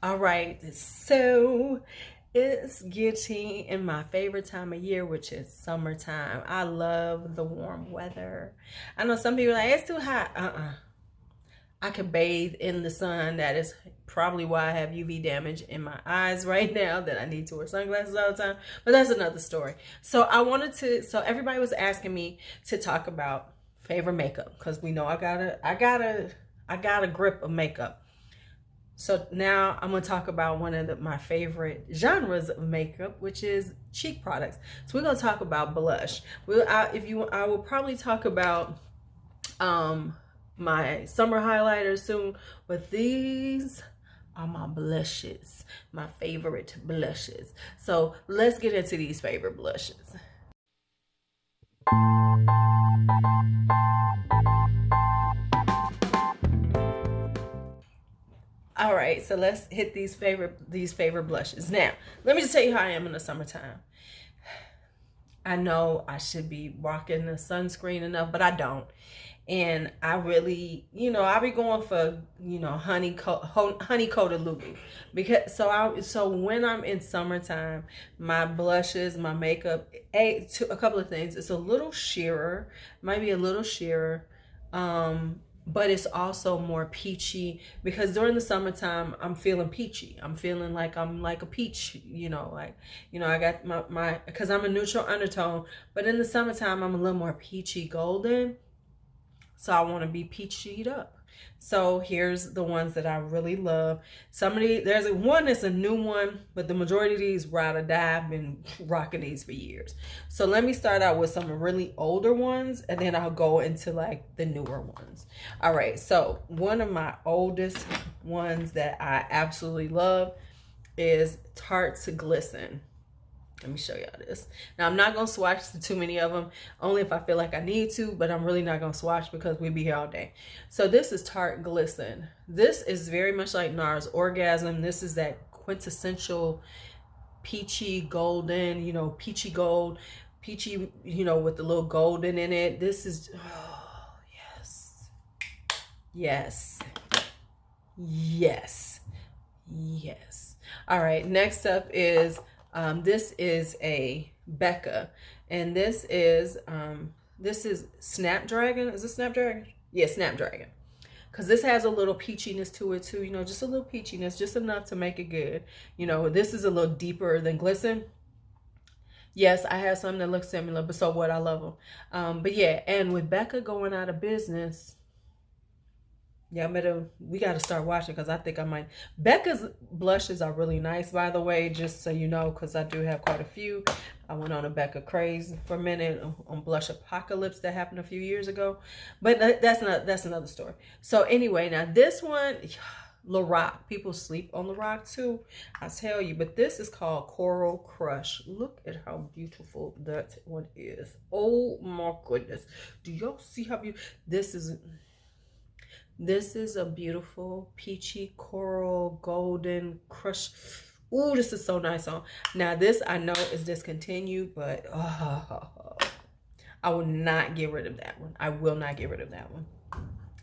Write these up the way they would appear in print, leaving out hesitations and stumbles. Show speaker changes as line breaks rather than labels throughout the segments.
All right, so it's getting in my favorite time of year, which is summertime. I love the warm weather. I know some people are like, it's too hot. I can bathe in the sun. That is probably why I have UV damage in my eyes right now, that I need to wear sunglasses all the time. But that's another story. So everybody was asking me to talk about favorite makeup, because we know I got a grip of makeup. So now I'm gonna talk about one of my favorite genres of makeup, which is cheek products. So we're gonna talk about blush. I will probably talk about my summer highlighters soon, but these are my blushes, my favorite blushes. So let's get into these favorite blushes. All right, so let's hit these favorite blushes. Now, let me just tell you how I am in the summertime. I know I should be rocking the sunscreen enough, but I don't. And I really, I be going for, honey coated LuuLuu, because so when I'm in summertime, my blushes, my makeup, a couple of things. It's a little sheerer, might be a little sheerer, but it's also more peachy, because during the summertime I'm feeling peachy. I'm feeling like I'm like a peach, I got my because I'm a neutral undertone, but in the summertime I'm a little more peachy golden. So I want to be peachied up. So here's the ones that I really love. There's one that's a new one, but the majority of these ride or die. I've been rocking these for years. So let me start out with some really older ones, and then I'll go into like the newer ones. All right, so one of my oldest ones that I absolutely love is Tarte's Glisten. Let me show y'all this. Now, I'm not going to swatch too many of them, only if I feel like I need to, but I'm really not going to swatch because we'll be here all day. So this is Tarte Glisten. This is very much like NARS Orgasm. This is that quintessential peachy golden, peachy gold, peachy, with the little golden in it. This is, oh, yes. Yes. Yes. Yes. All right, next up is... this is a Becca, and this is Snapdragon. Is it Snapdragon? Yeah, Snapdragon. Because this has a little peachiness to it too, just a little peachiness, just enough to make it good. This is a little deeper than Glisten. Yes, I have some that look similar, but so what? I love them. But yeah, and with Becca going out of business, yeah, we got to start watching, because I think I might. Becca's blushes are really nice, by the way, just so you know, because I do have quite a few. I went on a Becca craze for a minute on Blush Apocalypse that happened a few years ago. But that's another story. So anyway, now this one, Lorac. People sleep on Lorac too, I tell you. But this is called Coral Crush. Look at how beautiful that one is. Oh my goodness. Do y'all see how beautiful this is? A beautiful peachy coral golden crush. Ooh, this is so nice on. Now this I know is discontinued, but I will not get rid of that one. I will not get rid of that one.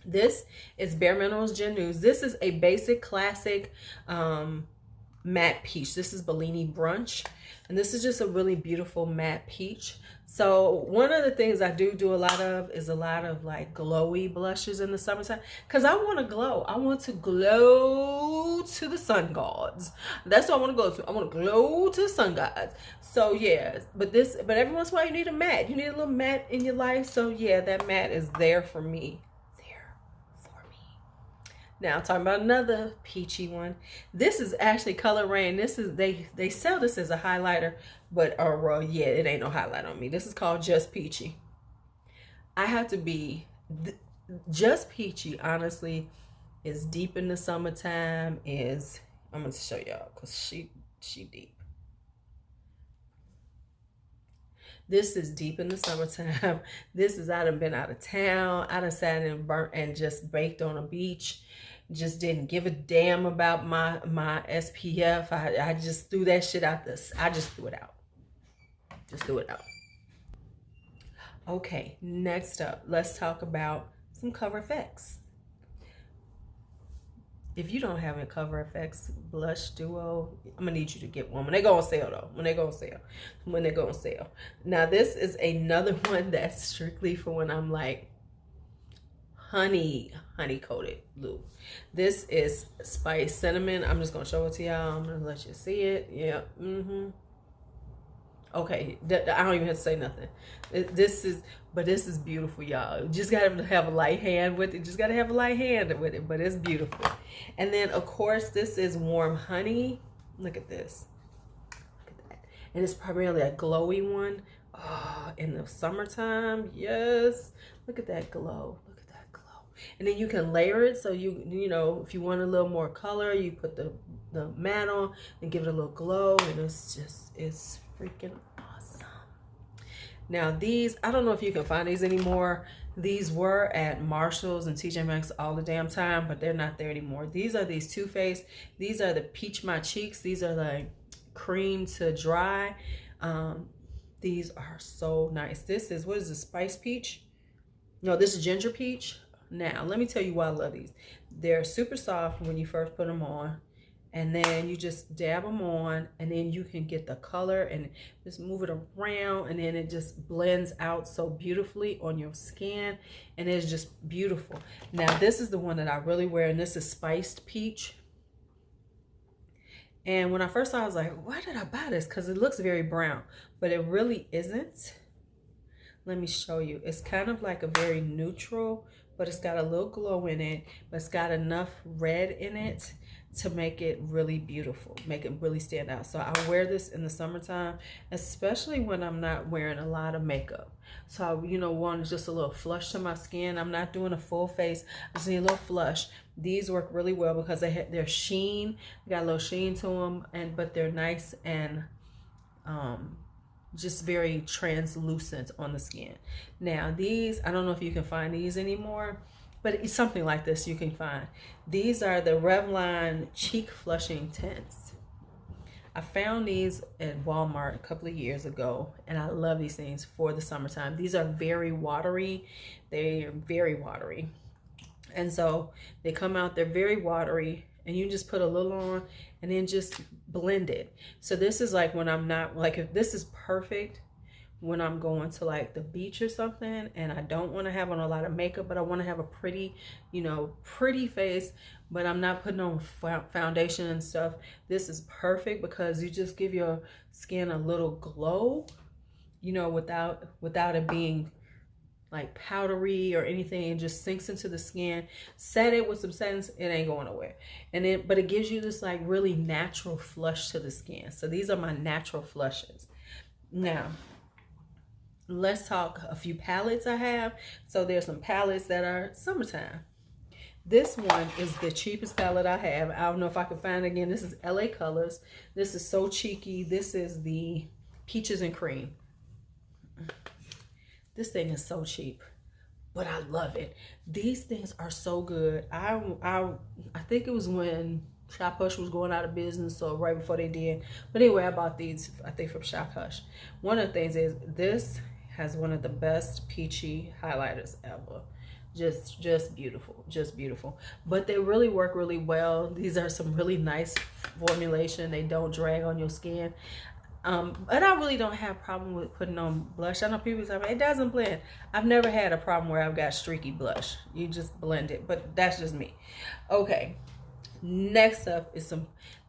This is Bare Minerals Gen News. This is a basic classic matte peach. This is Bellini Brunch, and this is just a really beautiful matte peach. So one of the things I do a lot of is a lot of like glowy blushes in the summertime, because I want to glow. I want to glow to the sun gods. That's what I want to go to. I want to glow to the sun gods. So yeah, but every once in a while you need a matte. You need a little matte in your life. So yeah, that matte is there for me. Now talking about another peachy one. This is actually Color Rain. This is they sell this as a highlighter, but yeah, it ain't no highlight on me. This is called Just Peachy. I have to be Just Peachy, honestly, is deep in the summertime. I'm gonna show y'all because she deep. This is deep in the summertime. This is, I done been out of town. I done sat and burnt and just baked on a beach. Just didn't give a damn about my SPF. I just threw that shit out this. I just threw it out. Just threw it out. Okay, next up, let's talk about some Cover FX. if you don't have a Cover FX blush duo, I'm gonna need you to get one when they go on sale though. When they go on sale. Now this is another one that's strictly for when I'm like honey coated Lou. This is Spice Cinnamon. I'm just gonna show it to y'all. I'm gonna let you see it. Yeah. Okay, I don't even have to say nothing. This is beautiful, y'all. You just gotta have a light hand with it. But it's beautiful. And then of course this is Warm Honey. Look at this. Look at that. And it's primarily a glowy one. Oh, in the summertime, yes. Look at that glow. Look at that glow. And then you can layer it, so you know, if you want a little more color, you put the matte on and give it a little glow, and it's freaking awesome. Now these, I don't know if you can find these anymore. These were at Marshall's and TJ Maxx all the damn time, but they're not there anymore. These are these Too Faced. These are the Peach My Cheeks. These are like cream to dry. These are so nice. This is, what is this, Spice Peach? No, this is Ginger Peach. Now, let me tell you why I love these. They're super soft when you first put them on. And then you just dab them on, and then you can get the color and just move it around, and then it just blends out so beautifully on your skin, and it's just beautiful. Now this is the one that I really wear, and this is Spiced Peach. And when I first saw it, I was like, why did I buy this? Because it looks very brown, but it really isn't. Let me show you. It's kind of like a very neutral, but it's got a little glow in it, but it's got enough red in it to make it really beautiful, make it really stand out. So I wear this in the summertime, especially when I'm not wearing a lot of makeup. So I, you know, want just a little flush to my skin. I'm not doing a full face, I just need a little flush. These work really well because they're sheen, they got a little sheen to them, but they're nice and just very translucent on the skin. Now these, I don't know if you can find these anymore, but it's something like this you can find. These are the Revlon Cheek Flushing Tints. I found these at Walmart a couple of years ago, and I love these things for the summertime. These are very watery. They're very watery. And so they come out, they're very watery, and you just put a little on and then just blend it. So this is like when I'm not, like, if this is perfect when I'm going to like the beach or something and I don't want to have on a lot of makeup, but I want to have a pretty, you know, pretty face, but I'm not putting on foundation and stuff. This is perfect because you just give your skin a little glow, you know, without it being like powdery or anything. It just sinks into the skin. Set it with some settings, it ain't going nowhere. And then, but it gives you this like really natural flush to the skin. So these are my natural flushes. Now, let's talk a few palettes I have. So there's some palettes that are summertime. This one is the cheapest palette I have. I don't know if I can find it again. This is LA Colors. This is so cheeky. This is the Peaches and Cream. This thing is so cheap, but I love it. These things are so good. I think it was when Shop Hush was going out of business, so right before they did. But anyway, I bought these, I think, from Shop Hush. One of the things is this has one of the best peachy highlighters ever. Just beautiful, just beautiful. But they really work really well. These are some really nice formulation. They don't drag on your skin. But I really don't have a problem with putting on blush. I know people say it doesn't blend. I've never had a problem where I've got streaky blush. You just blend it, but that's just me. Okay, next up is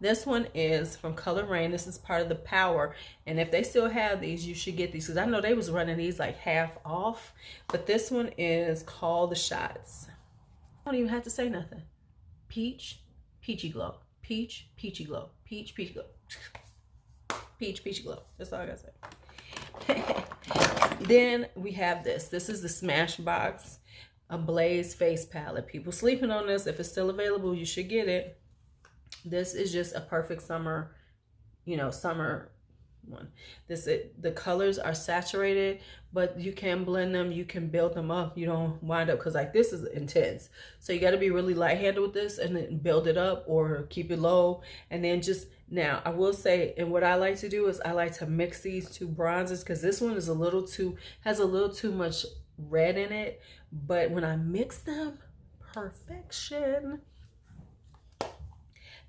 this one is from Color Rain. This is part of the Power, and if they still have these, you should get these because I know they was running these like half off. But this one is called the Shots. I don't even have to say nothing. Peach, peachy glow. Peach, peachy glow. Peach, peachy glow. Peach, peachy glow. That's all I gotta say. Then we have this. This is the Smashbox Ablaze Face Palette. People sleeping on this. If it's still available, you should get it. This is just a perfect summer, you know, summer one. The colors are saturated, but you can blend them. You can build them up. You don't wind up, because like this is intense. So you got to be really light-handed with this and then build it up or keep it low. And then just, now I will say, and what I like to do is I like to mix these two bronzers because this one is has a little too much red in it. But when I mix them, perfection.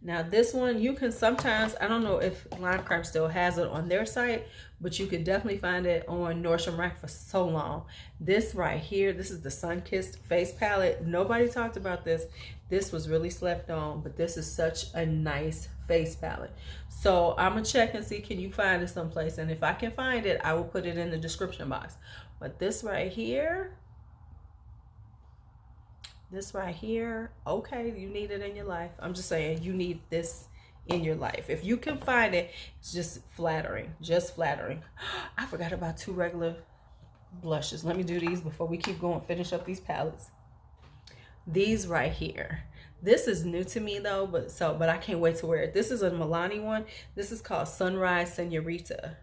Now this one, you can sometimes, I don't know if Lime Crime still has it on their site, but you could definitely find it on Nordstrom Rack for so long. This right here, this is the Sun-Kissed Face Palette. Nobody talked about this. This was really slept on, but this is such a nice face palette. So I'm gonna check and see, can you find it someplace? And if I can find it, I will put it in the description box. But this right here, okay, you need it in your life. I'm just saying, you need this in your life. If you can find it, it's just flattering, just flattering. I forgot about 2 regular blushes. Let me do these before we keep going, finish up these palettes. These right here. This is new to me though, but I can't wait to wear it. This is a Milani one. This is called Sunrise Senorita.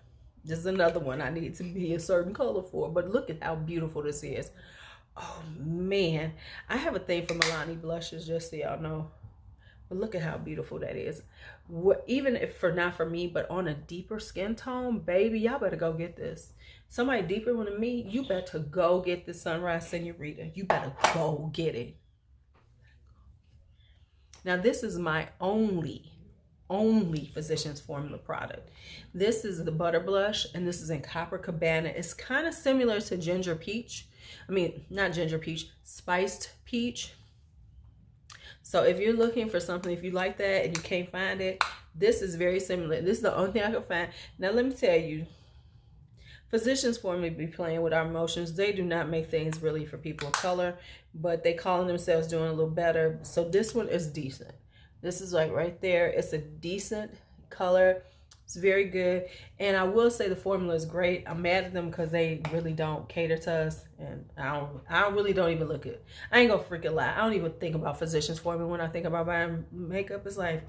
This is another one I need to be a certain color for, but look at how beautiful this is. Oh man, I have a thing for Milani blushes, just so y'all know. But look at how beautiful that is. Even if not for me, but on a deeper skin tone, baby, y'all better go get this. Somebody deeper than me, you better go get the Sunrise Senorita. You better go get it. Now this is my only Physicians Formula product. This is the Butter Blush, and this is in Copacabana. It's kind of similar to Ginger Peach. I mean, not Ginger Peach, Spiced Peach. So if you're looking for something, if you like that and you can't find it, this is very similar. This is the only thing I could find. Now let me tell you, Physicians Formula be playing with our emotions. They do not make things really for people of color, but they calling themselves doing a little better. So this one is decent. This is like right there. It's a decent color. It's very good. And I will say the formula is great. I'm mad at them because they really don't cater to us. And I really don't even look at, I ain't gonna freaking lie, I don't even think about Physicians Formula when I think about buying makeup. It's like,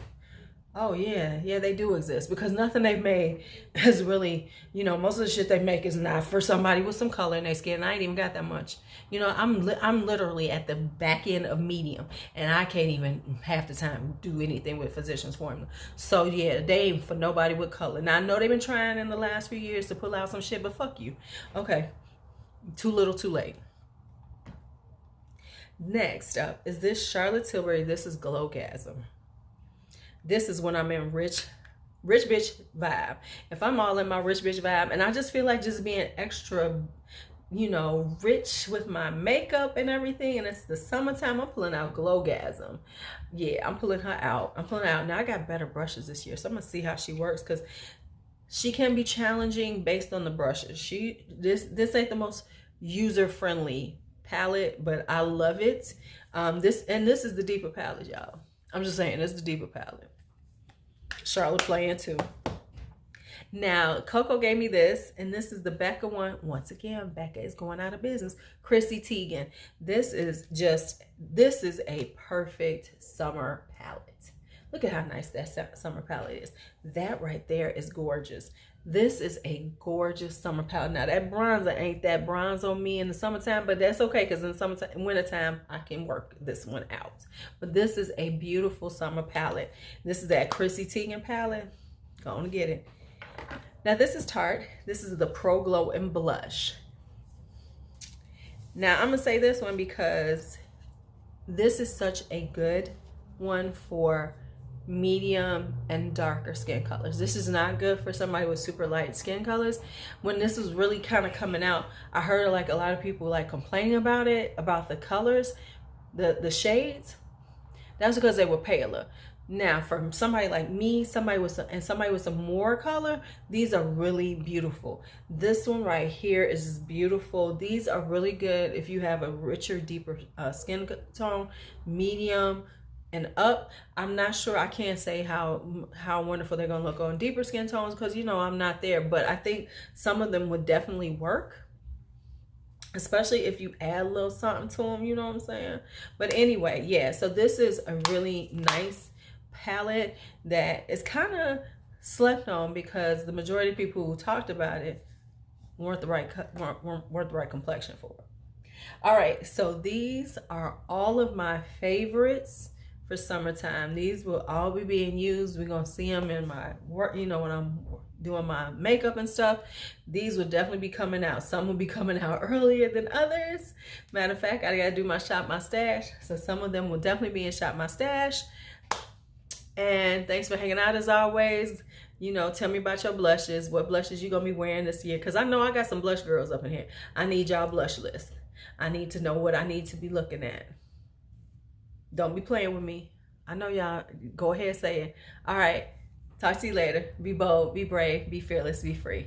oh yeah, they do exist, because nothing they've made is really, you know, most of the shit they make is not for somebody with some color in their skin. I ain't even got that much. You know, I'm literally at the back end of medium, and I can't even half the time do anything with Physicians Formula. So yeah, they ain't for nobody with color. Now I know they've been trying in the last few years to pull out some shit, but fuck you. Okay, too little, too late. Next up is this Charlotte Tilbury. This is Glowgasm. This is when I'm in rich bitch vibe. If I'm all in my rich bitch vibe, and I just feel like just being extra, you know, rich with my makeup and everything, and it's the summertime, I'm pulling out Glowgasm. Yeah, I'm pulling her out. Now I got better brushes this year, so I'm gonna see how she works, because she can be challenging based on the brushes. This ain't the most user-friendly palette, but I love it. This is the deeper palette, y'all. I'm just saying, this is the deeper palette. Charlotte playing too. Now, Coco gave me this, and this is the Becca one. Once again, Becca is going out of business. Chrissy Teigen. This is a perfect summer palette. Look at how nice that summer palette is. That right there is gorgeous. This is a gorgeous summer palette. Now that bronzer ain't that bronze on me in the summertime, but that's okay, because in the summertime, wintertime, I can work this one out. But this is a beautiful summer palette. This is that Chrissy Teigen palette. Go on and get it. Now this is Tarte. This is the Pro Glow and Blush. Now I'm gonna say this one because this is such a good one for medium and darker skin colors. This is not good for somebody with super light skin colors. When this was really kind of coming out, I heard like a lot of people like complaining about it, about the colors, the shades. That's because they were paler. Now for somebody like me, somebody with some more color, these are really beautiful. This one right here is beautiful. These are really good if you have a richer, deeper skin tone, medium and up. I'm not sure, I can't say how wonderful they're gonna look on deeper skin tones, because you know I'm not there, but I think some of them would definitely work, especially if you add a little something to them, you know what I'm saying? But anyway, yeah, so this is a really nice palette that is kind of slept on, because the majority of people who talked about it weren't the right complexion for it. All right, so these are all of my favorites for summertime. These will all be being used. We're gonna see them in my work, you know, when I'm doing my makeup and stuff. These will definitely be coming out. Some will be coming out earlier than others. Matter of fact, I gotta do my Shop My Stash, so some of them will definitely be in Shop My Stash. And thanks for hanging out as always. You know, tell me about your blushes. What blushes you gonna be wearing this year? Because I know I got some blush girls up in here. I need y'all blush list. I need to know what I need to be looking at. Don't be playing with me. I know y'all. Go ahead, say it. All right. Talk to you later. Be bold, be brave, be fearless, be free.